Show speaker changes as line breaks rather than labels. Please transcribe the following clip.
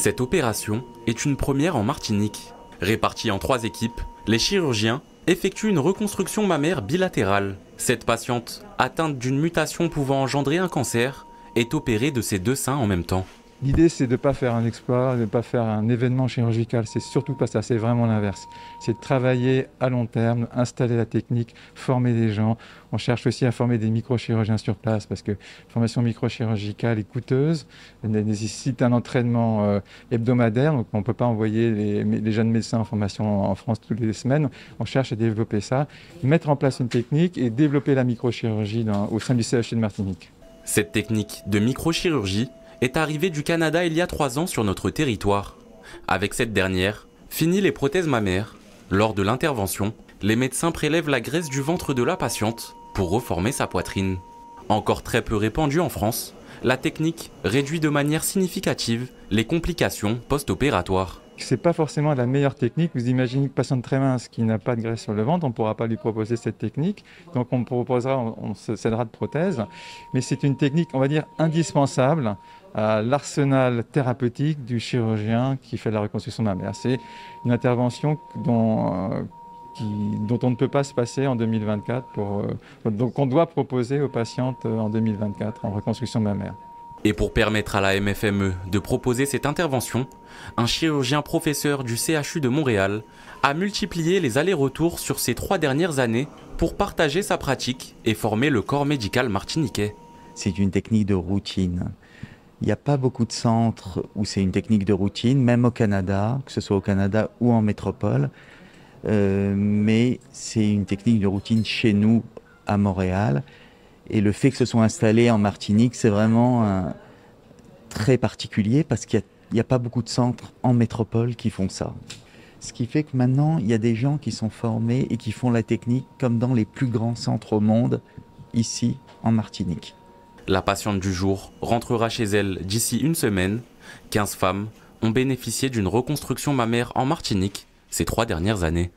Cette opération est une première en Martinique. Répartis en 3 équipes, les chirurgiens effectuent une reconstruction mammaire bilatérale. Cette patiente, atteinte d'une mutation pouvant engendrer un cancer, est opérée de ses 2 seins en même temps.
L'idée, c'est de ne pas faire un exploit, de ne pas faire un événement chirurgical. C'est surtout pas ça, c'est vraiment l'inverse. C'est de travailler à long terme, installer la technique, former des gens. On cherche aussi à former des microchirurgiens sur place parce que la formation microchirurgicale est coûteuse, elle nécessite un entraînement hebdomadaire. Donc on ne peut pas envoyer les jeunes médecins en formation en France toutes les semaines. On cherche à développer ça, mettre en place une technique et développer la microchirurgie au sein du CHU de Martinique.
Cette technique de microchirurgie est arrivée du Canada il y a 3 ans sur notre territoire. Avec cette dernière, fini les prothèses mammaires. Lors de l'intervention, les médecins prélèvent la graisse du ventre de la patiente pour reformer sa poitrine. Encore très peu répandue en France, la technique réduit de manière significative les complications post-opératoires.
C'est pas forcément la meilleure technique. Vous imaginez une patiente très mince qui n'a pas de graisse sur le ventre, on ne pourra pas lui proposer cette technique. Donc on se cédera de prothèse. Mais c'est une technique, on va dire, indispensable à l'arsenal thérapeutique du chirurgien qui fait la reconstruction mammaire. C'est une intervention dont on ne peut pas se passer en 2024, donc on doit proposer aux patientes en 2024 en reconstruction mammaire.
Et pour permettre à la MFME de proposer cette intervention, un chirurgien professeur du CHU de Montréal a multiplié les allers-retours sur ces 3 dernières années pour partager sa pratique et former le corps médical martiniquais.
C'est une technique de routine. Il n'y a pas beaucoup de centres où c'est une technique de routine, même au Canada, que ce soit au Canada ou en métropole. Mais c'est une technique de routine chez nous, à Montréal. Et le fait que ce soit installé en Martinique, c'est vraiment très particulier parce qu'il n'y a pas beaucoup de centres en métropole qui font ça. Ce qui fait que maintenant, il y a des gens qui sont formés et qui font la technique comme dans les plus grands centres au monde, ici en Martinique.
La patiente du jour rentrera chez elle d'ici 1 semaine. 15 femmes ont bénéficié d'une reconstruction mammaire en Martinique ces 3 dernières années.